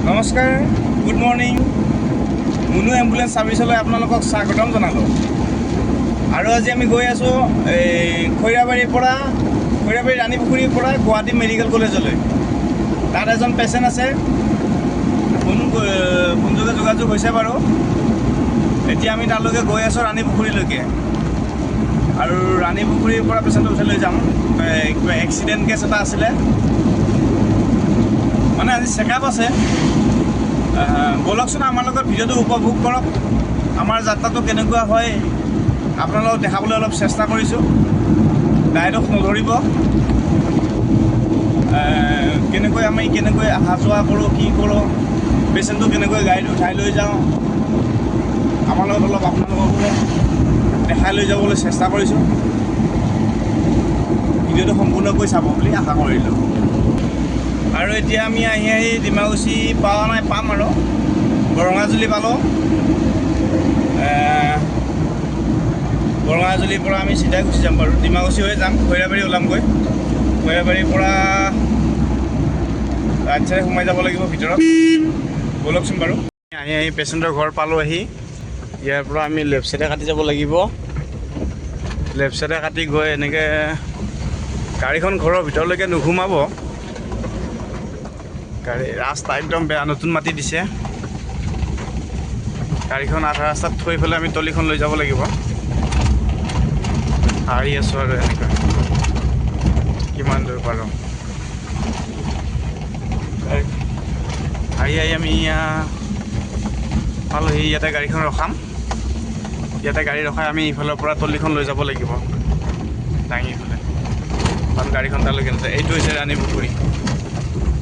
নমস্কাৰ, good morning. Munu ambulance ছাৰ্ভিচলৈ আপোনালোকক স্বাগতম জনালোঁ। আৰু আজি আমি গৈ আছোঁ খৈৰাবাৰীৰ পৰা ৰাণীপুখুৰীৰ পৰা গুৱাহাটী মেডিকেল কলেজলৈ। তাত এজন পেচেণ্ট আছে, ফোনযোগে যোগাযোগ হৈছে বাৰু। এতিয়া আমি তালৈকে গৈ আছোঁ ৰাণীপুখুৰীলৈকে। আৰু ৰাণীপুখুৰীৰ পৰা পেচেণ্টটো উঠাই লৈ যাম। কিবা এক্সিডেণ্ট কেছ এটা আছিলে, মানে আজি চেকআপ আছে। ব'লকচোন আমাৰ লগত ভিডিঅ'টো উপভোগ কৰক। আমাৰ যাত্ৰাটো কেনেকুৱা হয় আপোনালোকক দেখাবলৈ অলপ চেষ্টা কৰিছোঁ। গাইডক নধৰিব, কেনেকৈ অহা যোৱা কৰোঁ, কি কৰোঁ, পেচেণ্টটো কেনেকৈ গাড়ীত উঠাই লৈ যাওঁ, আমাৰ লগত অলপ আপোনালোককো দেখাই লৈ যাবলৈ চেষ্টা কৰিছোঁ। ভিডিঅ'টো সম্পূৰ্ণকৈ চাব বুলি আশা কৰিলোঁ। আৰু এতিয়া আমি আহি ডিমাকুচি পোৱা নাই, পাম আৰু বৰঙাজুলি পালোঁ। বৰঙাজুলিৰ পৰা আমি চিধাই গুচি যাম বাৰু, ডিমাকুচি হৈ যাম, খৈৰাবাৰী ওলামগৈ। খৈৰাবাৰীৰ পৰা ৰাইট চাইডে সোমাই যাব লাগিব ভিতৰত। ব'লকচোন বাৰু। আহি পেচেণ্টৰ ঘৰ পালোঁ। ইয়াৰ পৰা আমি লেফ্ট চাইডে কাটি যাব লাগিব। লেফ্ট চাইডে কাটি গৈ এনেকৈ গাড়ীখন ঘৰৰ ভিতৰলৈকে নোসোমাব। ৰাস্তা একদম বেয়া, নতুন মাটি দিছে। গাড়ীখন আধা ৰাস্তাত থৈ পেলাই আমি টলিখন লৈ যাব লাগিব। আহি আছোঁ আৰু এনেকৈ কিমান দূৰ পাৰোঁ। আহি আমি পালোহি। ইয়াতে গাড়ীখন ৰখাম। ইয়াতে গাড়ী ৰখাই আমি ইফালৰ পৰা টলিখন লৈ যাব লাগিব দাঙি পেলাই, কাৰণ গাড়ীখন তালৈকে নাযায়। এইটো হৈছে ৰাণীপুখুৰী।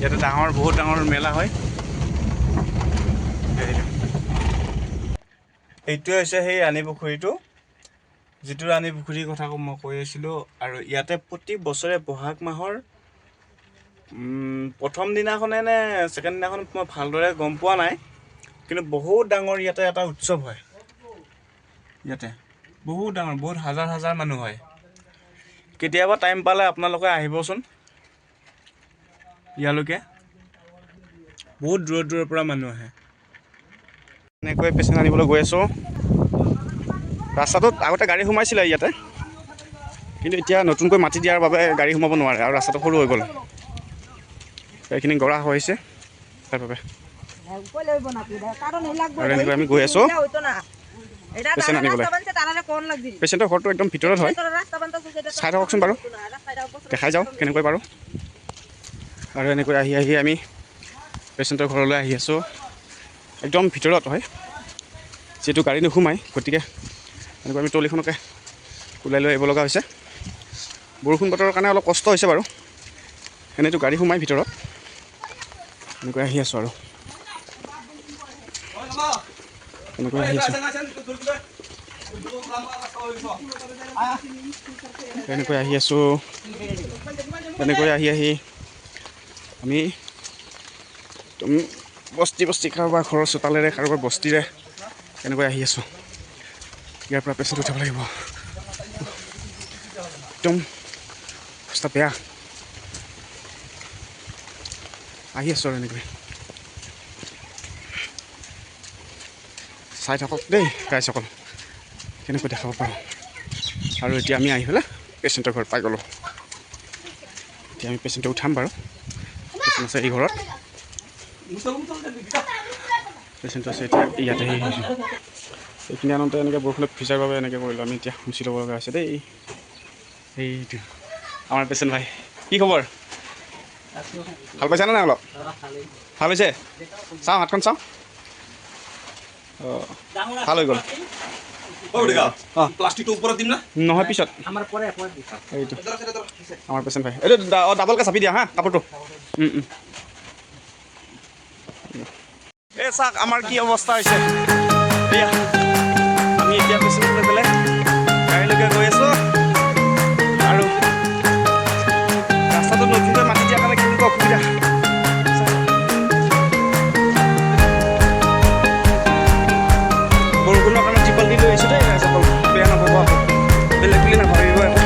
ইয়াতে বহুত ডাঙৰ মেলা হয়। এইটোৱে হৈছে সেই ৰাণীপুখুৰীটো, যিটো ৰাণীপুখুৰীৰ কথা মই কৈ আছিলোঁ। আৰু ইয়াতে প্ৰতি বছৰে বহাগ মাহৰ প্ৰথম দিনাখনে নে ছেকেণ্ড দিনাখন মই ভালদৰে গম পোৱা নাই, কিন্তু বহুত ডাঙৰ ইয়াতে এটা উৎসৱ হয়। ইয়াতে বহুত ডাঙৰ, বহুত হাজাৰ হাজাৰ মানুহ হয়। কেতিয়াবা টাইম পালে আপোনালোকে আহিবচোন ইয়ালৈকে। বহুত দূৰৰ পৰা মানুহ আহে। এনেকৈ পেচেণ্ট আনিবলৈ গৈ আছোঁ। ৰাস্তাটোত আগতে গাড়ী সোমাইছিলে ইয়াতে, কিন্তু এতিয়া নতুনকৈ মাটি দিয়াৰ বাবে গাড়ী সোমাব নোৱাৰে আৰু ৰাস্তাটো সৰু হৈ গ'ল। এইখিনি গৰা হৈছে তাৰ বাবে। আৰু এনেকৈ আমি গৈ আছোঁ পেচেণ্ট আনিবলৈ। পেচেণ্টৰ ঘৰটো একদম ভিতৰত হয়। চাই থাককচোন বাৰু, দেখাই যাওঁ কেনেকৈ পাৰোঁ। আৰু এনেকৈ আহি আমি পেচেণ্টৰ ঘৰলৈ আহি আছোঁ। একদম ভিতৰত হয়, যিহেতু গাড়ী নোসোমায়, গতিকে এনেকৈ আমি টলিখনকে ওলাই লৈ আহিব লগা হৈছে। বৰষুণ বতৰৰ কাৰণে অলপ কষ্ট হৈছে বাৰু, এনেইতো গাড়ী সোমাই ভিতৰত। এনেকৈ আহি আছোঁ আৰু এনেকৈ আহি আছোঁ। এনেকৈ আহি আমি বস্তি কাৰোবাৰ ঘৰৰ চোতালেৰে, কাৰোবাৰ বস্তিৰে এনেকৈ আহি আছোঁ। ইয়াৰ পৰা পেচেণ্ট উঠাব লাগিব। একদম অৱস্থা বেয়া। আহি আছোঁ আৰু এনেকৈ চাই থাকক দেই গাইসকল, কেনেকৈ দেখাব পাৰোঁ। আৰু এতিয়া আমি আহি পেলাই পেচেণ্টৰ ঘৰত পাই গ'লোঁ। এতিয়া আমি পেচেণ্টটো উঠাম বাৰু। পেচেণ্ট আছে এই ঘৰত, পেচেণ্ট আছে এতিয়া ইয়াতে। এইখিনি আনন্দ এনেকৈ বৰষুণত ভিজাৰ বাবে এনেকৈ কৰিলোঁ আমি। এতিয়া মুচি ল'ব লগা হৈছে দেই। সেইটো আমাৰ পেচেণ্ট ভাই, কি খবৰ? ভাল পাইছানে নাই? অলপ ভাল হৈছে? চাওঁ হাতখন চাওঁ। অঁ, ভাল হৈ গ'ল। প্লাষ্টিকটো ওপৰত দিম না? নহয়, পিছত। এইটো আমাৰ পেচেণ্ট ভাই। এইটো ডাবলকৈ চাপি দিয়া হা কাপোৰটো। এই চাওক আমাৰ কি অৱস্থা হৈছে। এয়া আমি এতিয়া পেচেণ্ট লৈ পেলাই গাড়ীলৈকে গৈ আছোঁ। আৰু ৰাস্তাটো নতুনকৈ মাটি দিয়াৰ কাৰণে কেনেকুৱা অসুবিধা। বৰষুণৰ কাৰণে টিপল দি লৈ আহিছোঁ দেই ৰাইজসকল, বেয়া নাপাব আকৌ, বেলেগ বুলি নাভাবিব আকৌ।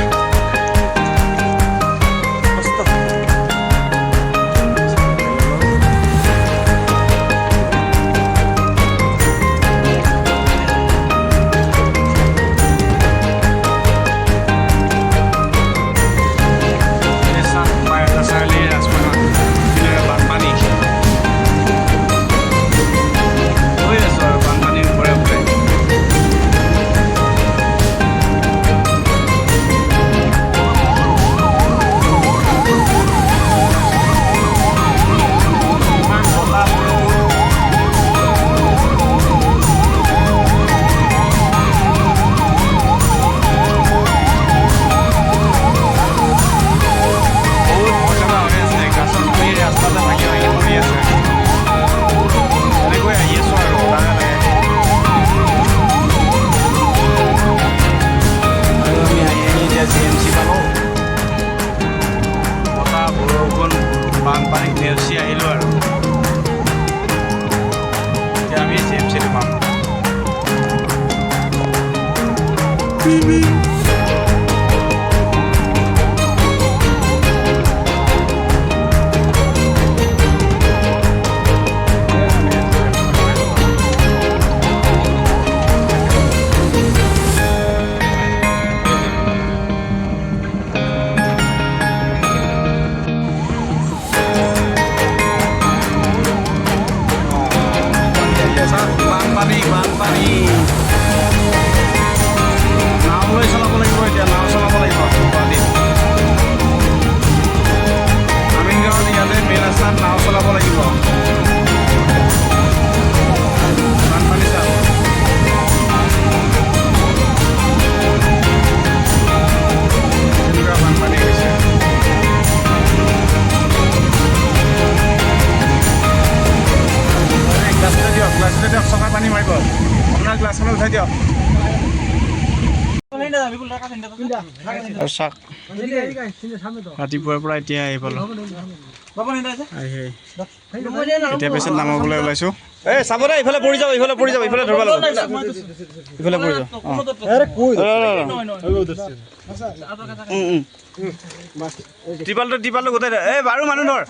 ৰাতিপুৱাৰ পৰা এতিয়া আহি পালোঁ এতিয়া পেচেণ্ট নামাবলৈ ওলাইছোঁ এই চাব দে ইফালে পৰি যাব ইফালে পৰি যাব ইফালে ধৰিব লাগিব ইফালে পৰি যাব টিপালটো গোটাই দে এই বাৰু মানুহ ধৰ